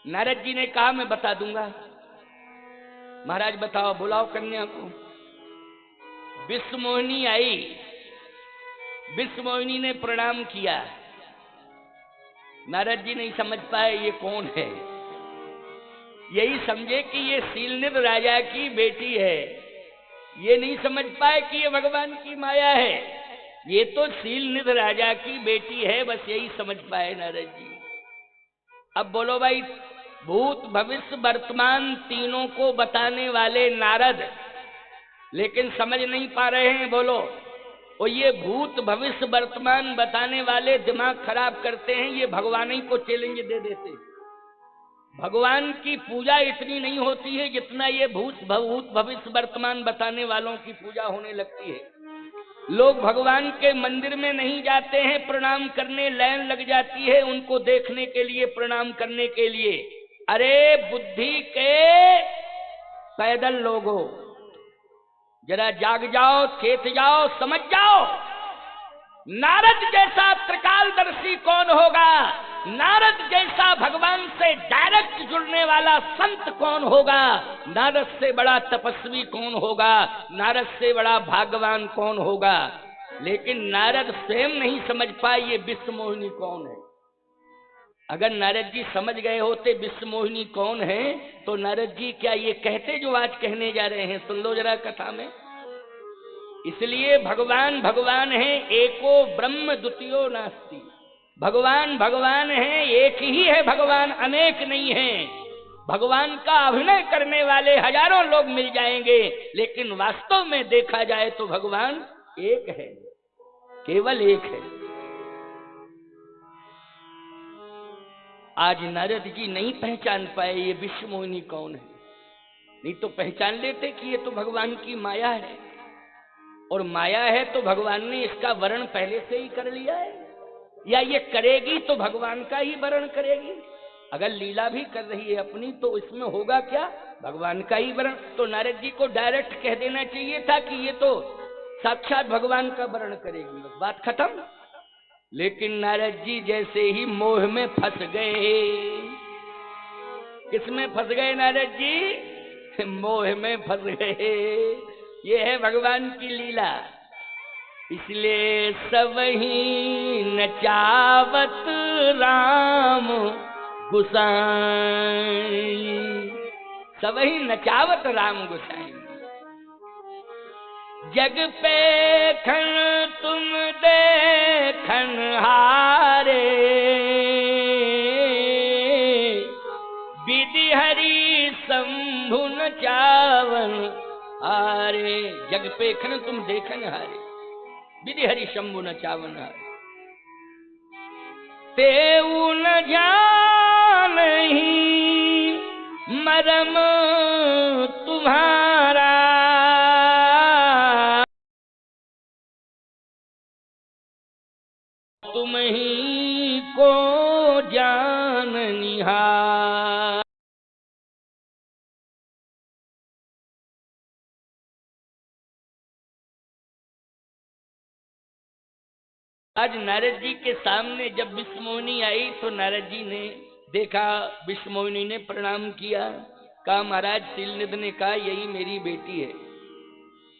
नारद जी ने कहा मैं बता दूंगा। महाराज बताओ, बुलाओ कन्या को। विश्वमोहिनी आई। विश्वमोहिनी ने प्रणाम किया। नारद जी नहीं समझ पाए ये कौन है। यही समझे कि ये शीलनिध राजा की बेटी है। ये नहीं समझ पाए कि ये भगवान की माया है। ये तो शीलनिध राजा की बेटी है, बस यही समझ पाए नारद जी। अब बोलो भाई, भूत भविष्य वर्तमान तीनों को बताने वाले नारद, लेकिन समझ नहीं पा रहे हैं। बोलो, और ये भूत भविष्य वर्तमान बताने वाले दिमाग खराब करते हैं, ये भगवान ही को चैलेंज दे देते हैं। भगवान की पूजा इतनी नहीं होती है जितना ये भूत भविष्य वर्तमान बताने वालों की पूजा होने लगती है। लोग भगवान के मंदिर में नहीं जाते हैं प्रणाम करने, लाइन लग जाती है उनको देखने के लिए, प्रणाम करने के लिए। अरे बुद्धि के पैदल लोगों, जरा जाग जाओ, चेत जाओ, समझ जाओ। नारद जैसा त्रिकालदर्शी कौन होगा? नारद जैसा भगवान से डायरेक्ट जुड़ने वाला संत कौन होगा? नारद से बड़ा तपस्वी कौन होगा? नारद से बड़ा भाग्यवान कौन होगा? लेकिन नारद स्वयं नहीं समझ पाए ये विश्वमोहिनी कौन है। अगर नारद जी समझ गए होते विश्वमोहिनी कौन है, तो नारद जी क्या ये कहते जो आज कहने जा रहे हैं? सुन लो जरा कथा में। इसलिए भगवान भगवान है, एको ब्रह्म द्वितीयो नास्ति। भगवान भगवान है, एक ही है भगवान, अनेक नहीं है। भगवान का अभिनय करने वाले हजारों लोग मिल जाएंगे, लेकिन वास्तव में देखा जाए तो भगवान एक है, केवल एक है। आज नारद जी नहीं पहचान पाए ये विश्वमोहिनी कौन है, नहीं तो पहचान लेते कि ये तो भगवान की माया है। और माया है तो भगवान ने इसका वर्ण पहले से ही कर लिया है, या ये करेगी तो भगवान का ही वर्ण करेगी। अगर लीला भी कर रही है अपनी तो इसमें होगा क्या? भगवान का ही वर्ण। तो नारद जी को डायरेक्ट कह देना चाहिए था कि ये तो साक्षात भगवान का वर्ण करेगी, बस बात खत्म। लेकिन नारद जी जैसे ही मोह में फंस गए। किसमें फंस गए नारद जी? मोह में फंस गए। ये है भगवान की लीला। इसलिए सबही नचावत राम गुसाई, सबही नचावत राम गुसाई। जग पे खन तुम देखन हारे, विधि हरि शंभु नचावन हारे। जग पे खन तुम देखन हारे, विधि हरि शंभु नचावन हारे। तेऊ न जानहि मरम तुम्हारा, तुम ही को जाननिहार। आज नारद जी के सामने जब विश्वमोहिनी आई तो नारद जी ने देखा, विश्वमोहिनी ने प्रणाम किया। कहा महाराज, शीलनिध ने कहा यही मेरी बेटी है।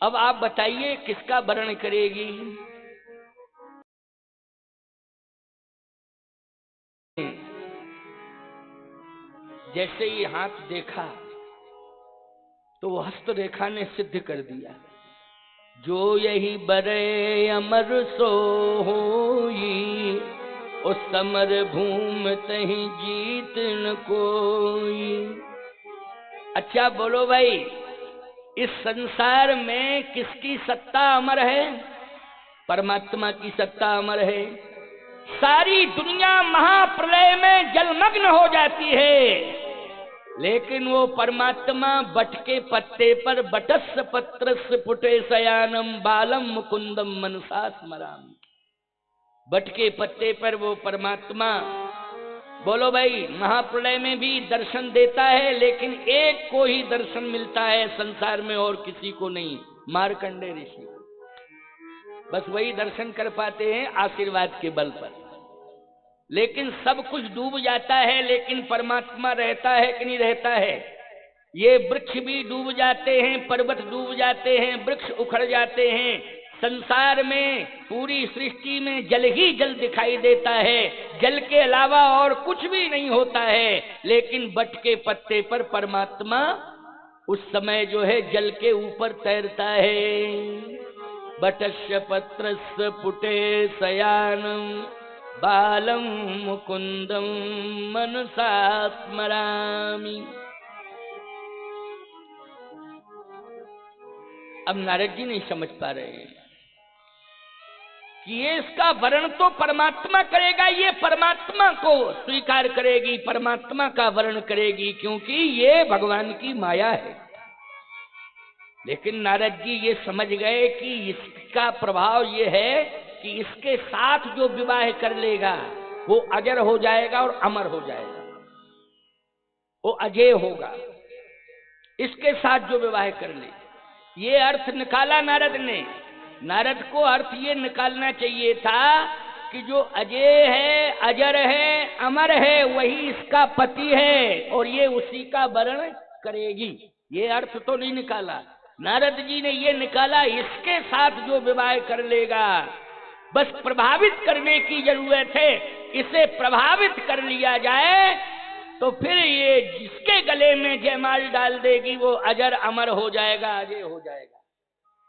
अब आप बताइए किसका वर्ण करेगी? जैसे ही हाथ देखा तो वो हस्तरेखा ने सिद्ध कर दिया, जो यही बरे अमर सो होई, उस समर भूम तही जीत न कोई। अच्छा बोलो भाई, इस संसार में किसकी सत्ता अमर है? परमात्मा की सत्ता अमर है। सारी दुनिया महाप्रलय में जलमग्न हो जाती है, लेकिन वो परमात्मा बट के पत्ते पर बटस पत्रस्य पुटे शयानम बालम मुकुंदम मनसा स्मरामि। बट के पत्ते पर वो परमात्मा, बोलो भाई, महाप्रलय में भी दर्शन देता है, लेकिन एक को ही दर्शन मिलता है संसार में, और किसी को नहीं, मार्कंडेय ऋषि। बस वही दर्शन कर पाते हैं आशीर्वाद के बल पर। लेकिन सब कुछ डूब जाता है, लेकिन परमात्मा रहता है कि नहीं रहता है। ये वृक्ष भी डूब जाते हैं, पर्वत डूब जाते हैं, वृक्ष उखड़ जाते हैं, संसार में पूरी सृष्टि में जल ही जल दिखाई देता है, जल के अलावा और कुछ भी नहीं होता है। लेकिन बट के पत्ते पर परमात्मा उस समय जो है जल के ऊपर तैरता है। बटस्य पत्रस्य पुटे शयानम बालम मुकुंदम मनसा स्मरामि। अब नारद जी नहीं समझ पा रहे हैं कि ये इसका वर्ण तो परमात्मा करेगा, ये परमात्मा को स्वीकार करेगी, परमात्मा का वर्ण करेगी, क्योंकि ये भगवान की माया है। लेकिन नारद जी ये समझ गए कि इसका प्रभाव ये है कि इसके साथ जो विवाह कर लेगा वो अजर हो जाएगा और अमर हो जाएगा, वो अजय होगा। इसके साथ जो विवाह कर ले, ये अर्थ निकाला नारद ने। नारद को अर्थ ये निकालना चाहिए था कि जो अजय है, अजर है, अमर है, वही इसका पति है और ये उसी का वर्ण करेगी। ये अर्थ तो नहीं निकाला नारद जी ने, ये निकाला इसके साथ जो विवाह कर लेगा, बस प्रभावित करने की जरूरत है। इसे प्रभावित कर लिया जाए तो फिर ये जिसके गले में जयमाल डाल देगी वो अजर अमर हो जाएगा, अजय हो जाएगा।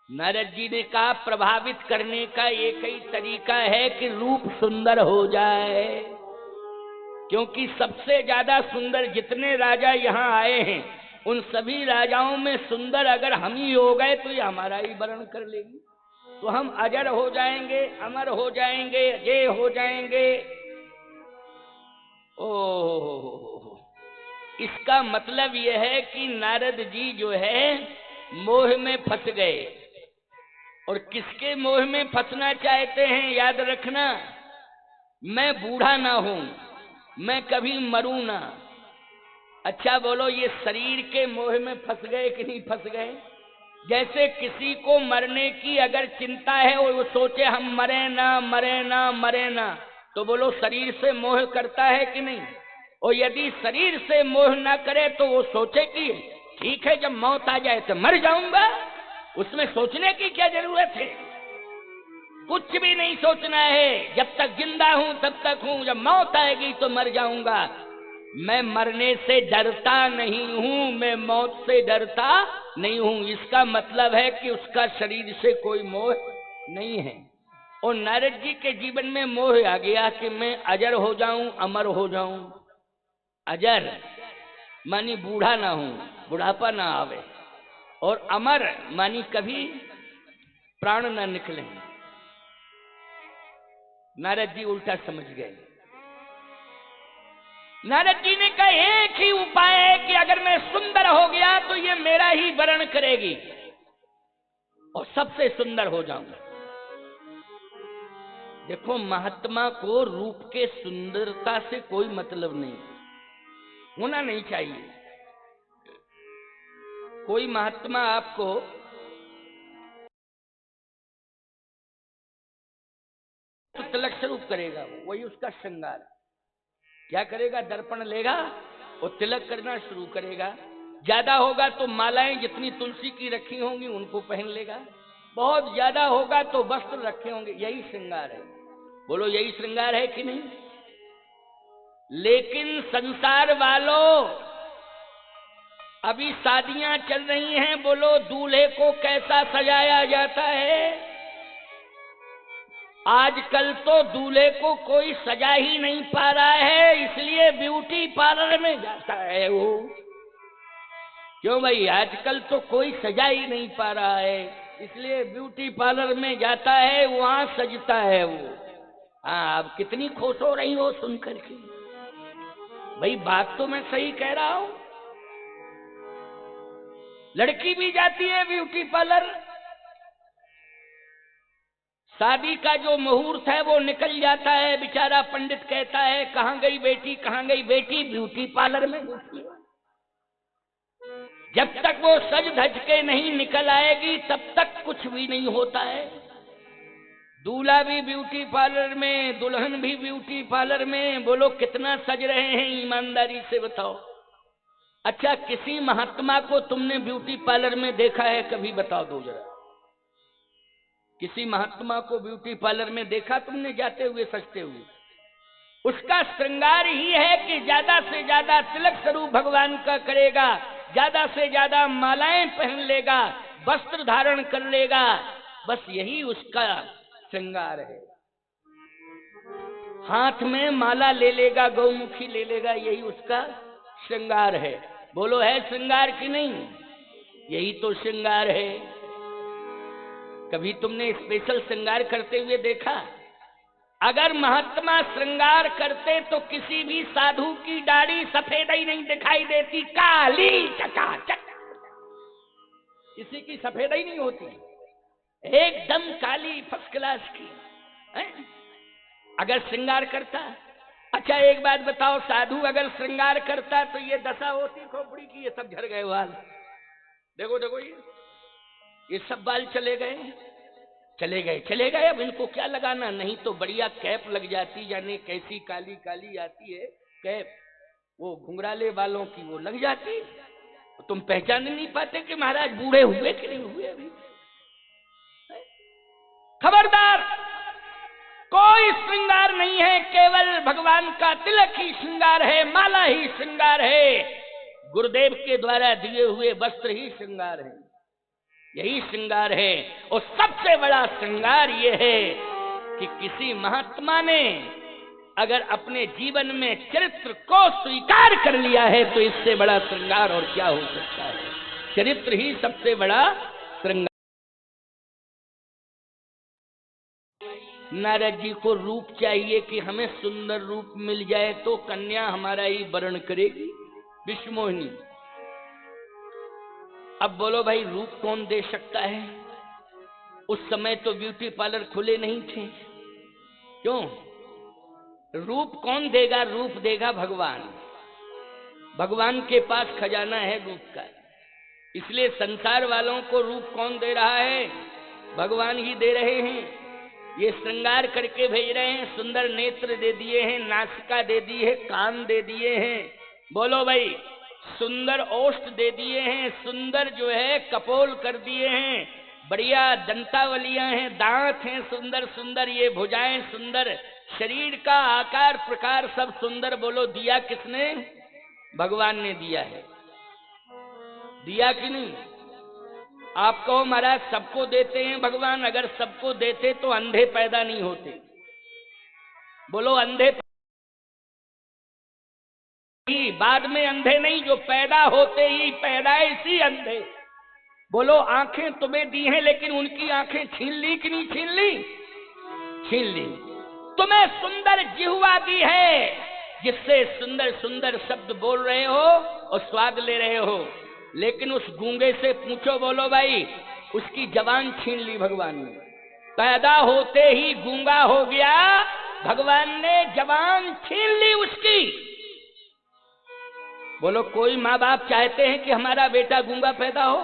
नारद जी ने कहा प्रभावित करने का एक ही तरीका है कि रूप सुंदर हो जाए, क्योंकि सबसे ज्यादा सुंदर जितने राजा यहाँ आए हैं उन सभी राजाओं में सुंदर अगर हम ही हो गए तो ये हमारा ही वर्ण कर लेगी, तो हम अजर हो जाएंगे, अमर हो जाएंगे, अजय हो जाएंगे। ओह, इसका मतलब यह है कि नारद जी जो है मोह में फंस गए। और किसके मोह में फंसना चाहते हैं? याद रखना, मैं बूढ़ा ना हूं, मैं कभी मरूं ना। अच्छा बोलो, ये शरीर के मोह में फंस गए कि नहीं फंस गए? जैसे किसी को मरने की अगर चिंता है और वो सोचे हम मरे ना मरे ना मरे ना, तो बोलो शरीर से मोह करता है कि नहीं? और यदि शरीर से मोह ना करे तो वो सोचे कि ठीक है जब मौत आ जाए तो मर जाऊंगा, उसमें सोचने की क्या जरूरत है? कुछ भी नहीं सोचना है, जब तक जिंदा हूं तब तक हूं, जब मौत आएगी तो मर जाऊंगा। मैं मरने से डरता नहीं हूं, मैं मौत से डरता नहीं हूं। इसका मतलब है कि उसका शरीर से कोई मोह नहीं है। और नारद जी के जीवन में मोह आ गया कि मैं अजर हो जाऊं, अमर हो जाऊं। अजर मानी बूढ़ा ना हूं, बुढ़ापा ना आवे, और अमर मानी कभी प्राण ना निकले। नारद जी उल्टा समझ गए। नारद जी ने कहा एक ही उपाय है कि अगर मैं सुंदर हो गया तो ये मेरा ही वर्ण करेगी और सबसे सुंदर हो जाऊंगा। देखो, महात्मा को रूप के सुंदरता से कोई मतलब नहीं, होना नहीं चाहिए। कोई महात्मा आपको तो तिलक स्वरूप करेगा, वही उसका श्रृंगार। क्या करेगा? दर्पण लेगा और तिलक करना शुरू करेगा। ज्यादा होगा तो मालाएं जितनी तुलसी की रखी होंगी उनको पहन लेगा, बहुत ज्यादा होगा तो वस्त्र रखे होंगे। यही श्रृंगार है। बोलो यही श्रृंगार है कि नहीं? लेकिन संसार वालों, अभी शादियां चल रही हैं, बोलो दूल्हे को कैसा सजाया जाता है? आजकल तो दूल्हे को कोई सजा ही नहीं पा रहा है, इसलिए ब्यूटी पार्लर में जाता है वो। क्यों भाई? आजकल तो कोई सजा ही नहीं पा रहा है, इसलिए ब्यूटी पार्लर में जाता है, वहां सजता है वो। हाँ, आप कितनी खुश हो रही हो सुन करके? भाई बात तो मैं सही कह रहा हूं। लड़की भी जाती है ब्यूटी पार्लर, शादी का जो मुहूर्त है वो निकल जाता है, बेचारा पंडित कहता है कहां गई बेटी, कहां गई बेटी? ब्यूटी पार्लर में घुसी है। जब तक वो सज धज के नहीं निकल आएगी तब तक कुछ भी नहीं होता है। दूल्हा भी ब्यूटी पार्लर में, दुल्हन भी ब्यूटी पार्लर में। बोलो कितना सज रहे हैं, ईमानदारी से बताओ। अच्छा, किसी महात्मा को तुमने ब्यूटी पार्लर में देखा है कभी? बताओ दो जरा। किसी महात्मा को ब्यूटी पार्लर में देखा तुमने जाते हुए, सजते हुए? उसका श्रृंगार ही है कि ज्यादा से ज्यादा तिलक स्वरूप भगवान का करेगा, ज्यादा से ज्यादा मालाएं पहन लेगा, वस्त्र धारण कर लेगा, बस यही उसका श्रृंगार है। हाथ में माला ले लेगा, गौमुखी ले लेगा, यही उसका श्रृंगार है। बोलो है श्रृंगार कि नहीं? यही तो श्रृंगार है। कभी तुमने स्पेशल श्रृंगार करते हुए देखा? अगर महात्मा श्रृंगार करते तो किसी भी साधु की दाढ़ी सफेद ही नहीं दिखाई देती, काली चकाचक। किसी की सफेद ही नहीं होती, एकदम काली फर्स्ट क्लास की है? अगर श्रृंगार करता। अच्छा एक बात बताओ, साधु अगर श्रृंगार करता तो ये दशा होती खोपड़ी की, ये सब झड़ गए बाल। देखो देखो, ये सब बाल चले गए, चले गए, चले गए। अब इनको क्या लगाना? नहीं तो बढ़िया कैप लग जाती, जाने कैसी काली काली आती है कैप, वो घुंघराले बालों की, वो लग जाती। तुम पहचान नहीं पाते कि महाराज बूढ़े हुए कि नहीं हुए अभी। खबरदार, कोई श्रृंगार नहीं है, केवल भगवान का तिलक ही श्रृंगार है, माला ही श्रृंगार है, गुरुदेव के द्वारा दिए हुए वस्त्र ही श्रृंगार है, यही श्रृंगार है। और सबसे बड़ा श्रृंगार यह है कि किसी महात्मा ने अगर अपने जीवन में चरित्र को स्वीकार कर लिया है तो इससे बड़ा श्रृंगार और क्या हो सकता है? चरित्र ही सबसे बड़ा श्रृंगार। नारद जी को रूप चाहिए कि हमें सुंदर रूप मिल जाए तो कन्या हमारा ही वर्ण करेगी, विश्वमोहिनी। अब बोलो भाई, रूप कौन दे सकता है? उस समय तो ब्यूटी पार्लर खुले नहीं थे। क्यों? रूप कौन देगा? रूप देगा भगवान। भगवान के पास खजाना है रूप का। इसलिए संसार वालों को रूप कौन दे रहा है? भगवान ही दे रहे हैं। ये श्रृंगार करके भेज रहे हैं, सुंदर नेत्र दे दिए हैं, नासिका दे दी है, कान दे दिए हैं। बोलो भाई, सुंदर ओष्ठ दे दिए हैं, सुंदर जो है कपोल कर दिए हैं, बढ़िया दंतावलियां हैं, दांत हैं सुंदर सुंदर, ये भुजाएं सुंदर, शरीर का आकार प्रकार सब सुंदर। बोलो दिया किसने? भगवान ने दिया है। दिया कि नहीं? आप कहो महाराज सबको देते हैं भगवान, अगर सबको देते तो अंधे पैदा नहीं होते। बोलो अंधे ही, बाद में अंधे नहीं, जो पैदा होते ही पैदाइशी अंधे। बोलो आंखें तुम्हें दी हैं लेकिन उनकी आंखें छीन ली कि नहीं छीन ली? छीन ली। तुम्हें सुंदर जिह्वा दी है जिससे सुंदर सुंदर शब्द बोल रहे हो और स्वाद ले रहे हो, लेकिन उस गूंगे से पूछो, बोलो भाई, उसकी जबान छीन ली भगवान ने। पैदा होते ही गूंगा हो गया, भगवान ने जबान छीन ली उसकी। बोलो कोई माँ बाप चाहते हैं कि हमारा बेटा गूंगा पैदा हो?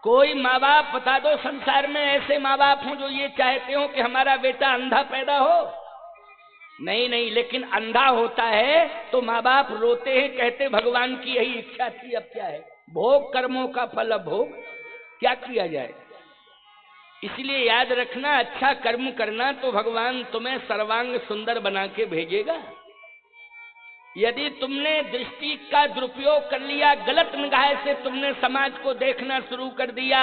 कोई माँ बाप बता दो संसार में ऐसे माँ बाप हों जो ये चाहते हो कि हमारा बेटा अंधा पैदा हो? नहीं नहीं, लेकिन अंधा होता है तो माँ बाप रोते हैं, कहते भगवान की यही इच्छा थी, अब क्या है? भोग कर्मों का फल, अब भोग, क्या किया जाए? इसलिए याद रखना, अच्छा कर्म करना तो भगवान तुम्हें सर्वांग सुंदर बना के भेजेगा। यदि तुमने दृष्टि का दुरुपयोग कर लिया, गलत निगाह से तुमने समाज को देखना शुरू कर दिया,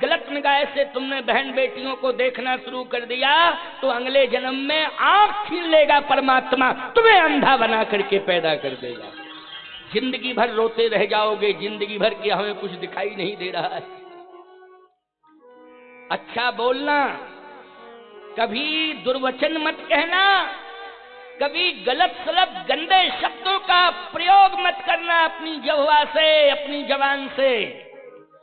गलत निगाह से तुमने बहन बेटियों को देखना शुरू कर दिया, तो अगले जन्म में आंख छीन लेगा परमात्मा, तुम्हें अंधा बना करके पैदा कर देगा। जिंदगी भर रोते रह जाओगे, जिंदगी भर कि हमें कुछ दिखाई नहीं दे रहा है। अच्छा बोलना, कभी दुर्वचन मत कहना, कभी गलत सलत गंदे शब्दों का प्रयोग मत करना अपनी जिह्वा से, अपनी जबान से,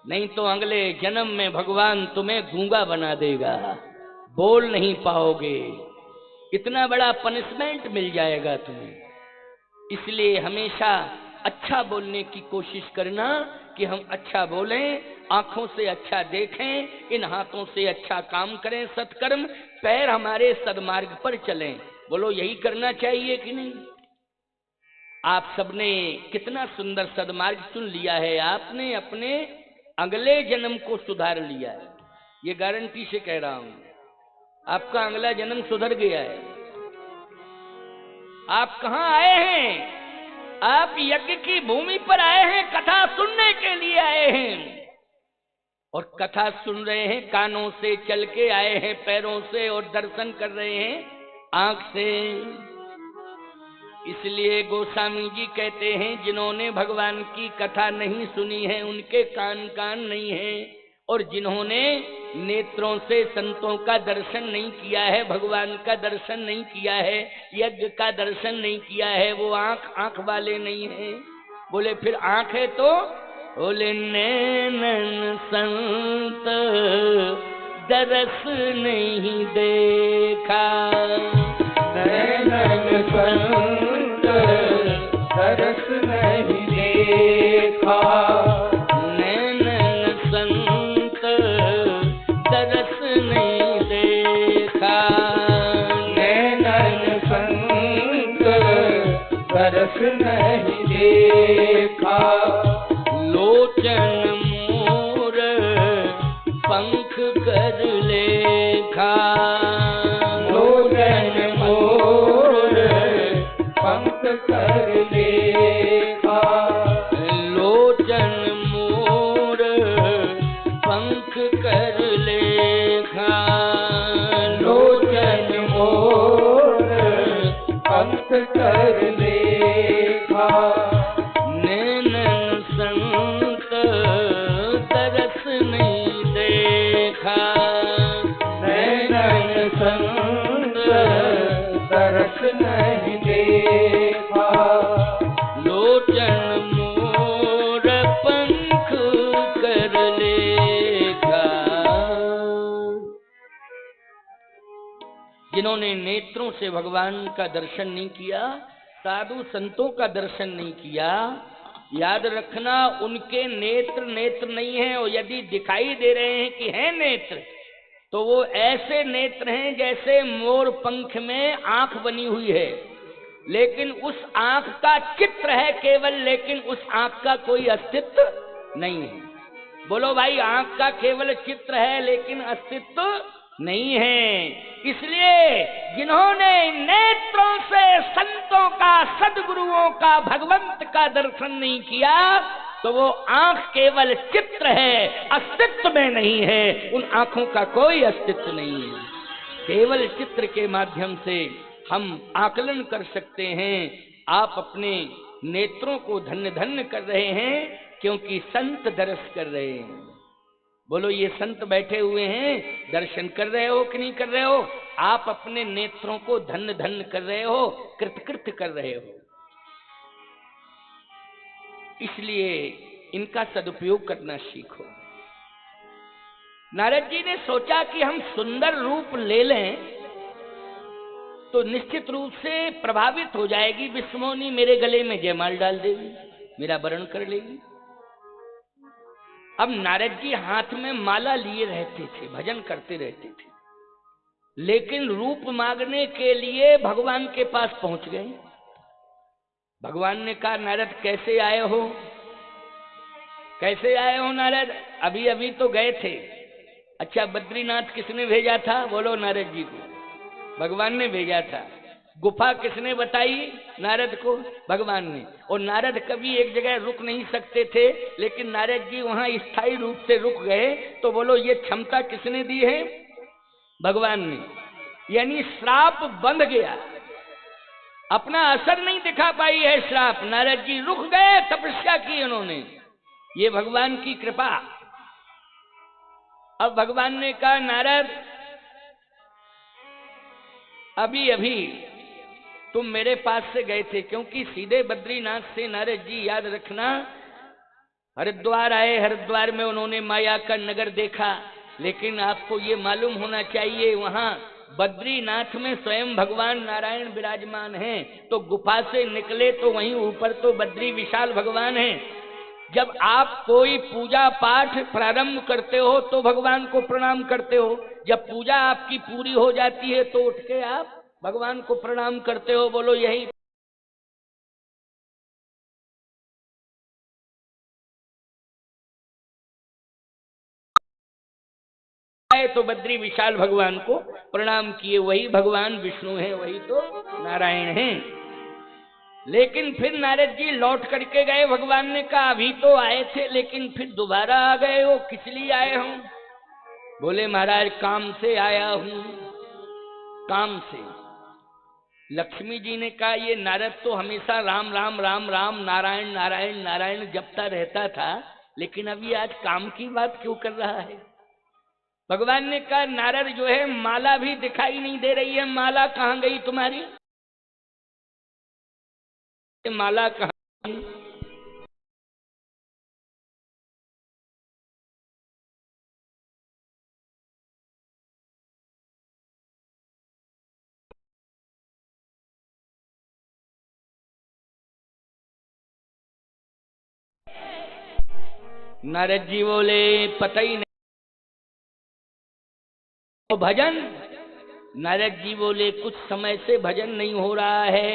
नहीं तो अगले जन्म में भगवान तुम्हें गूंगा बना देगा, बोल नहीं पाओगे, इतना बड़ा पनिशमेंट मिल जाएगा तुम्हें। इसलिए हमेशा अच्छा बोलने की कोशिश करना कि हम अच्छा बोलें, आंखों से अच्छा देखें, इन हाथों से अच्छा काम करें, सत्कर्म, पैर हमारे सदमार्ग पर चलें। बोलो यही करना चाहिए कि नहीं? आप सबने कितना सुंदर सदमार्ग चुन लिया है, आपने अपने अगले जन्म को सुधार लिया है। ये गारंटी से कह रहा हूं, आपका अगला जन्म सुधर गया है। आप कहां आए हैं? आप यज्ञ की भूमि पर आए हैं, कथा सुनने के लिए आए हैं। और कथा सुन रहे हैं, कानों से चल के आए हैं, पैरों से, और दर्शन कर रहे हैं आंख से। इसलिए गोस्वामी जी कहते हैं, जिन्होंने भगवान की कथा नहीं सुनी है उनके कान कान नहीं है, और जिन्होंने नेत्रों से संतों का दर्शन नहीं किया है, भगवान का दर्शन नहीं किया है, यज्ञ का दर्शन नहीं किया है, वो आंख आंख वाले नहीं है। बोले फिर आंख है तो? बोले नैनन संत दरस नहीं देखा, नैनन संत दरस नहीं देखा, नैनन संत दरस नहीं देखा, नैनन संत दरस नहीं देखा, लोचन मोर पंख कर लेखा, लोचन मोर पंख कर लेखा, लोचन मोर पंख कर लेखा, लोचन मोर पंख कर लेखा, नैनन संत दरस नहीं देखा, नैनन संत दरस नहीं देखा, लोचन मोर पंख कर लेखा। जिन्होंने नेत्रों से भगवान का दर्शन नहीं किया, साधु संतों का दर्शन नहीं किया, याद रखना उनके नेत्र नेत्र नहीं है। और यदि दिखाई दे रहे हैं कि हैं नेत्र, तो वो ऐसे नेत्र हैं जैसे मोर पंख में आंख बनी हुई है, लेकिन उस आंख का चित्र है केवल, लेकिन उस आंख का कोई अस्तित्व नहीं है। बोलो भाई, आंख का केवल चित्र है लेकिन अस्तित्व नहीं है। इसलिए जिन्होंने नेत्रों से संतों का, सद्गुरुओं का, भगवंत का दर्शन नहीं किया, तो वो आंख केवल चित्र है, अस्तित्व में नहीं है। उन आंखों का कोई अस्तित्व नहीं है। केवल चित्र के माध्यम से हम आकलन कर सकते हैं। आप अपने नेत्रों को धन्य धन्य कर रहे हैं, क्योंकि संत दर्श कर रहे हैं। बोलो, ये संत बैठे हुए हैं, दर्शन कर रहे हो कि नहीं कर रहे हो? आप अपने नेत्रों को धन्य धन्य कर रहे हो, कृतकृत्य कर रहे हो। इसलिए इनका सदुपयोग करना सीखो। नारद जी ने सोचा कि हम सुंदर रूप ले लें तो निश्चित रूप से प्रभावित हो जाएगी विश्वमोनी, मेरे गले में जयमाल डाल देगी, मेरा वरण कर लेगी। अब नारद जी हाथ में माला लिए रहते थे, भजन करते रहते थे, लेकिन रूप मांगने के लिए भगवान के पास पहुंच गए। भगवान ने कहा, नारद कैसे आए हो? कैसे आए हो नारद? अभी अभी तो गए थे। अच्छा, बद्रीनाथ किसने भेजा था? बोलो, नारद जी को भगवान ने भेजा था। गुफा किसने बताई नारद को? भगवान ने। और नारद कभी एक जगह रुक नहीं सकते थे, लेकिन नारद जी वहां स्थायी रूप से रुक गए। तो बोलो, ये क्षमता किसने दी है? भगवान ने। यानी श्राप बंध गया, अपना असर नहीं दिखा पाई है श्राप। नारद जी रुक गए, तपस्या की उन्होंने, ये भगवान की कृपा। अब भगवान ने कहा, नारद अभी अभी तुम मेरे पास से गए थे, क्योंकि सीधे बद्रीनाथ से नारद जी, याद रखना, हरिद्वार आए। हरिद्वार में उन्होंने माया का नगर देखा, लेकिन आपको ये मालूम होना चाहिए वहां बद्रीनाथ में स्वयं भगवान नारायण विराजमान हैं। तो गुफा से निकले तो वहीं ऊपर तो बद्री विशाल भगवान हैं। जब आप कोई पूजा पाठ प्रारंभ करते हो तो भगवान को प्रणाम करते हो, जब पूजा आपकी पूरी हो जाती है तो उठ के आप भगवान को प्रणाम करते हो। बोलो यही तो बद्री विशाल भगवान को प्रणाम किए, वही भगवान विष्णु हैं, वही तो नारायण हैं। लेकिन फिर नारद जी लौट करके गए। भगवान ने कहा अभी तो आए थे लेकिन फिर दोबारा आ गए हो, किस लिए आए हो? बोले महाराज काम से आया हूं, काम से। लक्ष्मी जी ने कहा ये नारद तो हमेशा राम राम राम राम नारायण नारायण नारायण जपता रहता था, लेकिन अभी आज काम की बात क्यों कर रहा है? भगवान ने कहा नारद जो है माला भी दिखाई नहीं दे रही है, माला कहां गई तुम्हारी? माला कहां गई? नारद जी बोले पता ही नहीं। तो भजन? नारद जी बोले कुछ समय से भजन नहीं हो रहा है।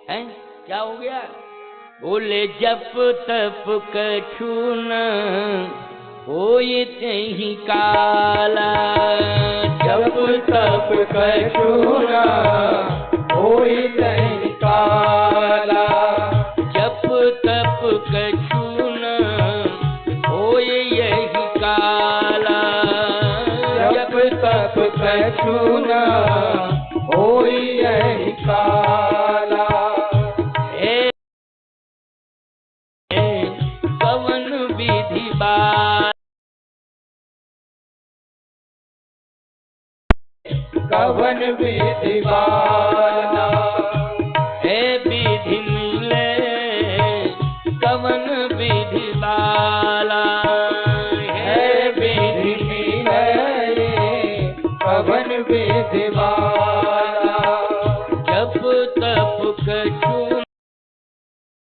हैं? क्या हो गया? बोले जप तप कछु न होय तेहि काला, जप तप कछु न होय तेहि काला, जप तप कछु न होय यही काला, जप तप कछु न होय यही काला। कवन विधि बात, कवन विधि बाला, हे विधि मिले कवन विधि बाला, है विधि मिले कवन विधि बाला, जप तप कछु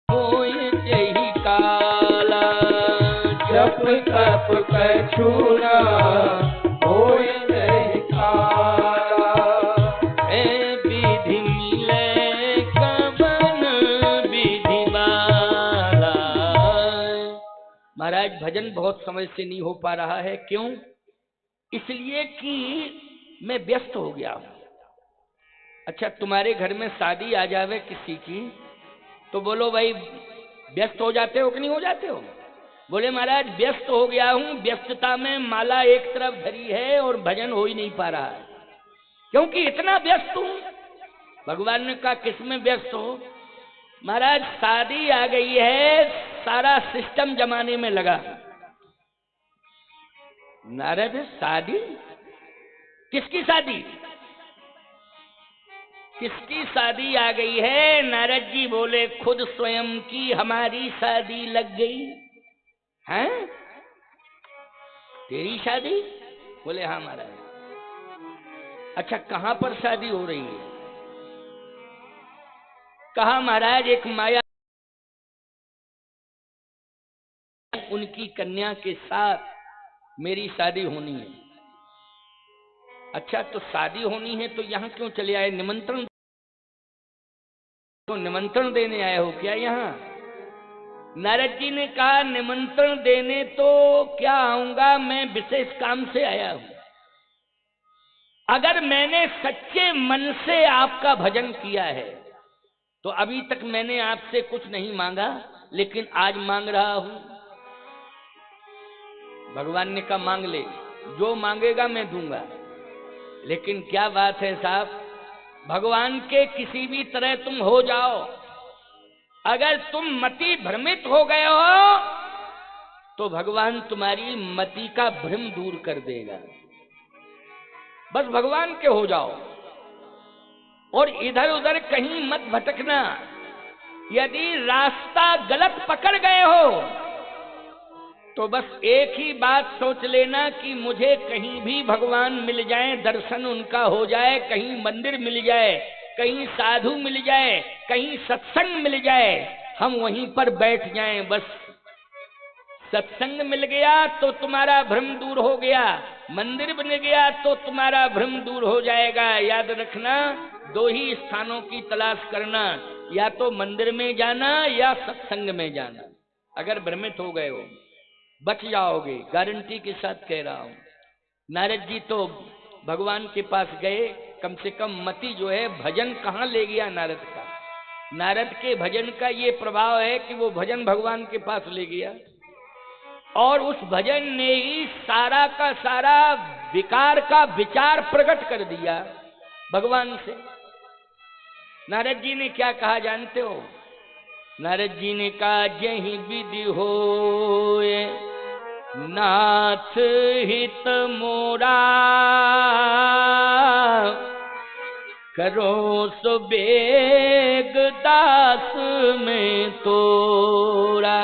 होय तेहि काला, जप तप कछु न होय तेहि काला, हे विधि मिले कवन विधि बाला। महाराज भजन बहुत समय से नहीं हो पा रहा है, क्यों? इसलिए कि मैं व्यस्त हो गया हूं। अच्छा तुम्हारे घर में शादी आ जावे किसी की तो बोलो भाई व्यस्त हो जाते हो कि नहीं हो जाते हो? बोले महाराज व्यस्त हो गया हूं, व्यस्तता में माला एक तरफ धरी है और भजन हो ही नहीं पा रहा है, क्योंकि इतना व्यस्त हूं। भगवान ने कहा किसमें व्यस्त हो? महाराज शादी आ गई है, सारा सिस्टम जमाने में लगा। नारद शादी? किसकी शादी? किसकी शादी आ गई है? नारद जी बोले खुद स्वयं की हमारी शादी लग गई है। तेरी शादी? बोले हाँ महाराज। अच्छा कहां पर शादी हो रही है? कहा महाराज एक माया उनकी कन्या के साथ मेरी शादी होनी है। अच्छा तो शादी होनी है तो यहाँ क्यों चले आए? निमंत्रण तो निमंत्रण देने आए हो क्या यहाँ? नारद जी ने कहा निमंत्रण देने तो क्या आऊंगा, मैं विशेष काम से आया हूं। अगर मैंने सच्चे मन से आपका भजन किया है तो अभी तक मैंने आपसे कुछ नहीं मांगा, लेकिन आज मांग रहा हूं। भगवान ने कहा मांग ले, जो मांगेगा मैं दूंगा। लेकिन क्या बात है साहब, भगवान के किसी भी तरह तुम हो जाओ, अगर तुम मति भ्रमित हो गए हो तो भगवान तुम्हारी मति का भ्रम दूर कर देगा। बस भगवान के हो जाओ और इधर उधर कहीं मत भटकना। यदि रास्ता गलत पकड़ गए हो तो बस एक ही बात सोच लेना कि मुझे कहीं भी भगवान मिल जाए, दर्शन उनका हो जाए, कहीं मंदिर मिल जाए, कहीं साधु मिल जाए, कहीं सत्संग मिल जाए, हम वहीं पर बैठ जाएं, बस सत्संग मिल गया तो तुम्हारा भ्रम दूर हो गया, मंदिर बन गया तो तुम्हारा भ्रम दूर हो जाएगा। याद रखना, दो ही स्थानों की तलाश करना, या तो मंदिर में जाना या सत्संग में जाना। अगर भ्रमित हो गए हो बच जाओगे, गारंटी के साथ कह रहा हूं। नारद जी तो भगवान के पास गए, कम से कम मति जो है भजन कहाँ ले गया नारद का। नारद के भजन का ये प्रभाव है कि वो भजन भगवान के पास ले गया, और उस भजन ने ही सारा का सारा विकार का विचार प्रकट कर दिया भगवान से। नारद जी ने क्या कहा जानते हो? नारद जी ने कहा, जहीं विधि होए नाथ हित मोरा, करो सो बेग दास में तोरा।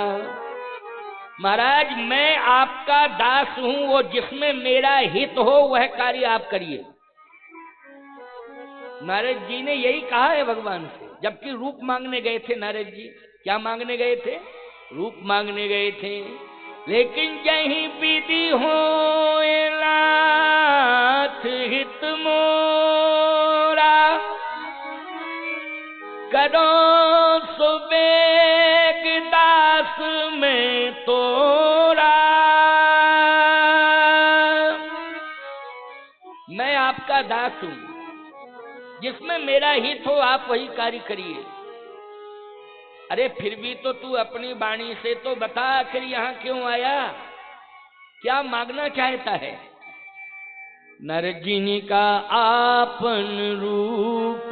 महाराज मैं आपका दास हूं, वो जिसमें मेरा हित हो वह कार्य आप करिए। नारद जी ने यही कहा है भगवान से, जबकि रूप मांगने गए थे नारद जी। क्या मांगने गए थे? रूप मांगने गए थे। लेकिन जहीं विधि होए नाथ हित मोरा, करो सो बेग दास में तोरा। मैं आपका दास हूं, जिसमें मेरा हित हो आप वही कार्य करिए। अरे फिर भी तो तू अपनी वाणी से तो बता, आखिर यहाँ क्यों आया, क्या मांगना चाहता है? नारद जी ने कहा, आपन रूप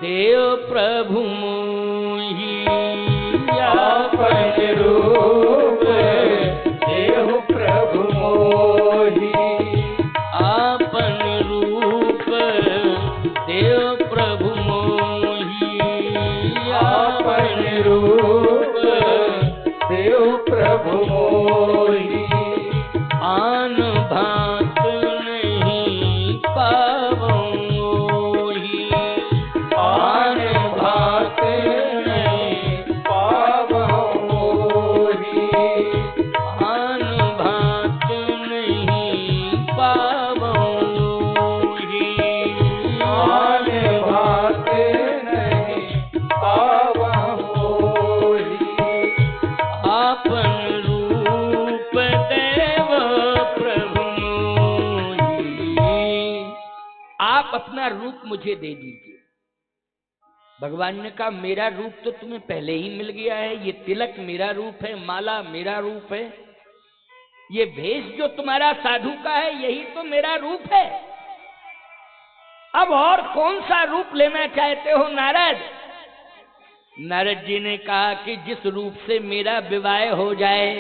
देव प्रभु मोही, आपन रूप देव प्रभु मोही, आपन रूप देव प्रभु मोही, आपन रूप देव प्रभु मोही, आन भांत नहीं पावोही, आन भांत नहीं पावोही, आन भांत नहीं पावोही, आन भांत नहीं पावोही, आपन रूप देव प्रभु मोही। आप अपना रूप मुझे दे दीजिए। भगवान ने कहा, मेरा रूप तो तुम्हें पहले ही मिल गया है, ये तिलक मेरा रूप है, माला मेरा रूप है, ये भेष जो तुम्हारा साधु का है यही तो मेरा रूप है। अब और कौन सा रूप लेना चाहते हो नारद? नारद जी ने कहा कि जिस रूप से मेरा विवाह हो जाए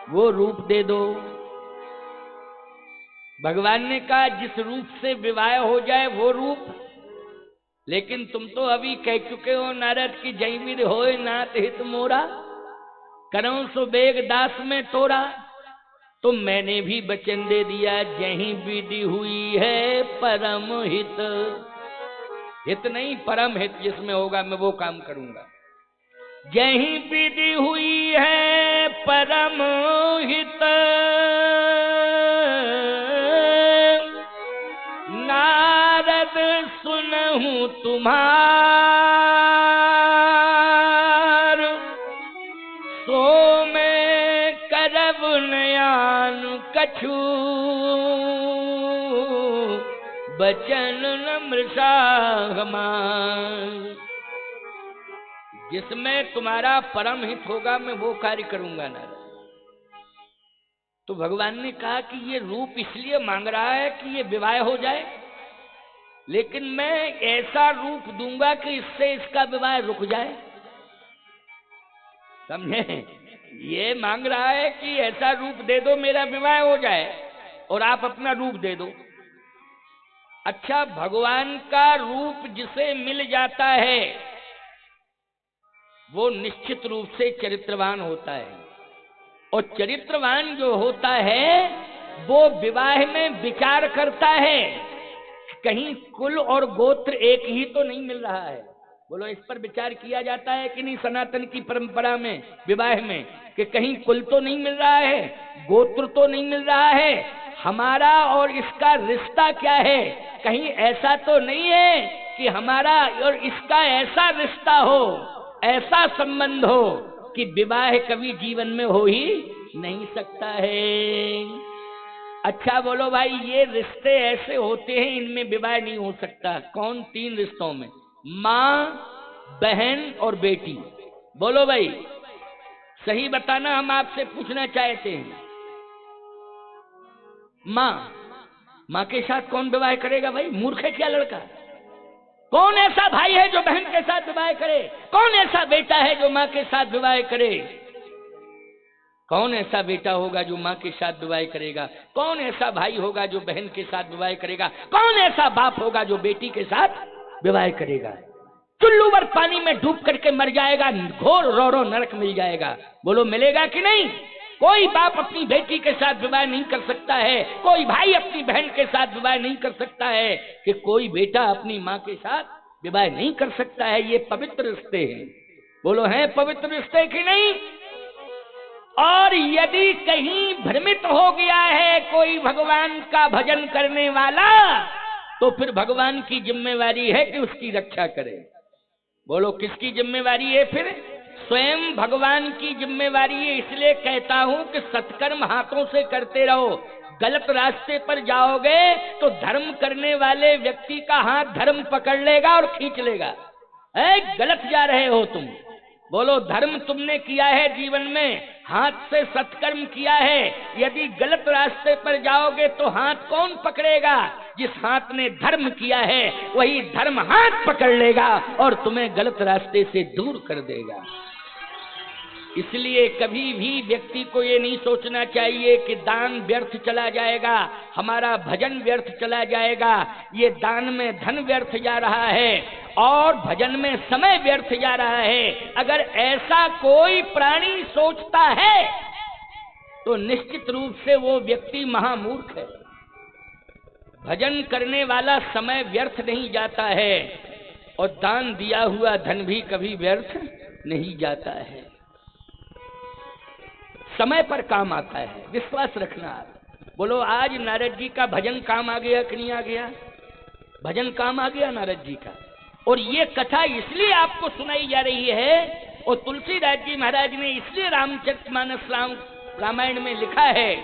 वो रूप दे दो। भगवान ने कहा, जिस रूप से विवाह हो जाए वो रूप। लेकिन तुम तो अभी कह चुके हो नारद की, जहीं विधि होए नाथ हित मोरा, करऊं सो बेग दास में तोरा। तो मैंने भी वचन दे दिया, जहीं विधि हुई है परम हित, हित नहीं परम हित जिसमें होगा मैं वो काम करूंगा। जहीं विधि हुई है परम हित, नारद सुनहूं तुम्हार, सो मैं करब नयान कछु, बचन नम्र हमार। जिसमें तुम्हारा परम हित होगा मैं वो कार्य करूंगा नारद। तो भगवान ने कहा कि ये रूप इसलिए मांग रहा है कि ये विवाह हो जाए, लेकिन मैं ऐसा रूप दूंगा कि इससे इसका विवाह रुक जाए। समझे? ये मांग रहा है कि ऐसा रूप दे दो मेरा विवाह हो जाए, और आप अपना रूप दे दो। अच्छा, भगवान का रूप जिसे मिल जाता है वो निश्चित रूप से चरित्रवान होता है, और चरित्रवान जो होता है वो विवाह में विचार करता है। कहीं कुल और गोत्र एक ही तो नहीं मिल रहा है, बोलो इस पर विचार किया जाता है कि नहीं? सनातन की परंपरा में विवाह में कि कहीं कुल तो नहीं मिल रहा है, गोत्र तो नहीं मिल रहा है, हमारा और इसका रिश्ता क्या है, कहीं ऐसा तो नहीं है कि हमारा और इसका ऐसा रिश्ता हो, ऐसा संबंध हो कि विवाह कभी जीवन में हो ही नहीं सकता है। अच्छा बोलो भाई, ये रिश्ते ऐसे होते हैं इनमें विवाह नहीं हो सकता। कौन? 3 रिश्तों में, माँ, बहन और बेटी। बोलो भाई, सही बताना, हम आपसे पूछना चाहते हैं। माँ के साथ कौन विवाह करेगा भाई? मूर्ख है क्या लड़का? कौन ऐसा भाई है जो बहन के साथ विवाह करे? कौन ऐसा बेटा है जो माँ के साथ विवाह करे? कौन ऐसा बेटा होगा जो माँ के साथ विवाह करेगा? कौन ऐसा भाई होगा जो बहन के साथ विवाह करेगा? कौन ऐसा बाप होगा जो बेटी के साथ विवाह करेगा? चुल्लू भर पानी में डूब करके मर जाएगा, घोर रोरो नरक मिल जाएगा। बोलो मिलेगा कि नहीं? कोई बाप अपनी बेटी के साथ विवाह नहीं कर सकता है, कोई भाई अपनी बहन के साथ विवाह नहीं कर सकता है, कि कोई बेटा अपनी माँ के साथ विवाह नहीं कर सकता है। ये पवित्र रिश्ते हैं। बोलो हैं पवित्र रिश्ते कि नहीं? और यदि कहीं भ्रमित हो गया है कोई भगवान का भजन करने वाला, तो फिर भगवान की जिम्मेवारी है कि उसकी रक्षा करे। बोलो किसकी जिम्मेवारी है फिर? स्वयं भगवान की जिम्मेवारी है। इसलिए कहता हूं कि सत्कर्म हाथों से करते रहो। गलत रास्ते पर जाओगे तो धर्म करने वाले व्यक्ति का हाथ धर्म पकड़ लेगा और खींच लेगा। गलत जा रहे हो तुम। बोलो धर्म तुमने किया है जीवन में, हाथ से सत्कर्म किया है, यदि गलत रास्ते पर जाओगे तो हाथ कौन पकड़ेगा? जिस हाथ ने धर्म किया है वही धर्म हाथ पकड़ लेगा और तुम्हें गलत रास्ते से दूर कर देगा। इसलिए कभी भी व्यक्ति को ये नहीं सोचना चाहिए कि दान व्यर्थ चला जाएगा, हमारा भजन व्यर्थ चला जाएगा। ये दान में धन व्यर्थ जा रहा है और भजन में समय व्यर्थ जा रहा है। अगर ऐसा कोई प्राणी सोचता है तो निश्चित रूप से वो व्यक्ति महामूर्ख है। भजन करने वाला समय व्यर्थ नहीं जाता है और दान दिया हुआ धन भी कभी व्यर्थ नहीं जाता है। समय पर काम आता है, विश्वास रखना। बोलो आज नारद जी का भजन काम आ गया कि नहीं आ गया? भजन काम आ गया नारद जी का। और ये कथा इसलिए आपको सुनाई जा रही है, और तुलसीदास जी महाराज ने इसलिए रामचरितमानस रामायण में लिखा है,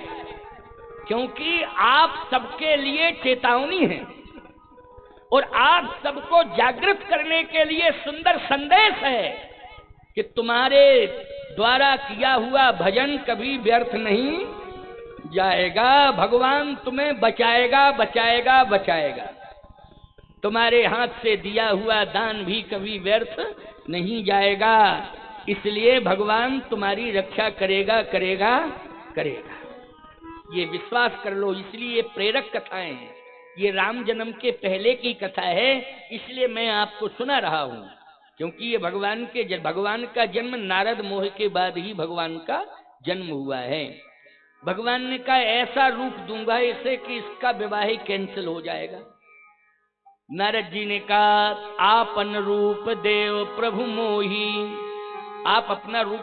क्योंकि आप सबके लिए चेतावनी है और आप सबको जागृत करने के लिए सुंदर संदेश है कि तुम्हारे द्वारा किया हुआ भजन कभी व्यर्थ नहीं जाएगा। भगवान तुम्हें बचाएगा, बचाएगा, बचाएगा। तुम्हारे हाथ से दिया हुआ दान भी कभी व्यर्थ नहीं जाएगा। इसलिए भगवान तुम्हारी रक्षा करेगा, करेगा, करेगा। ये विश्वास कर लो। इसलिए प्रेरक कथाएं हैं। ये राम जन्म के पहले की कथा है, इसलिए मैं आपको सुना रहा हूं, क्योंकि ये भगवान का जन्म नारद मोह के बाद ही भगवान का जन्म हुआ है। भगवान ने कहा ऐसा रूप दूंगा इसे कि इसका विवाह ही कैंसिल हो जाएगा। नारद जी ने कहा आपन रूप देव प्रभु मोही, आप अपना रूप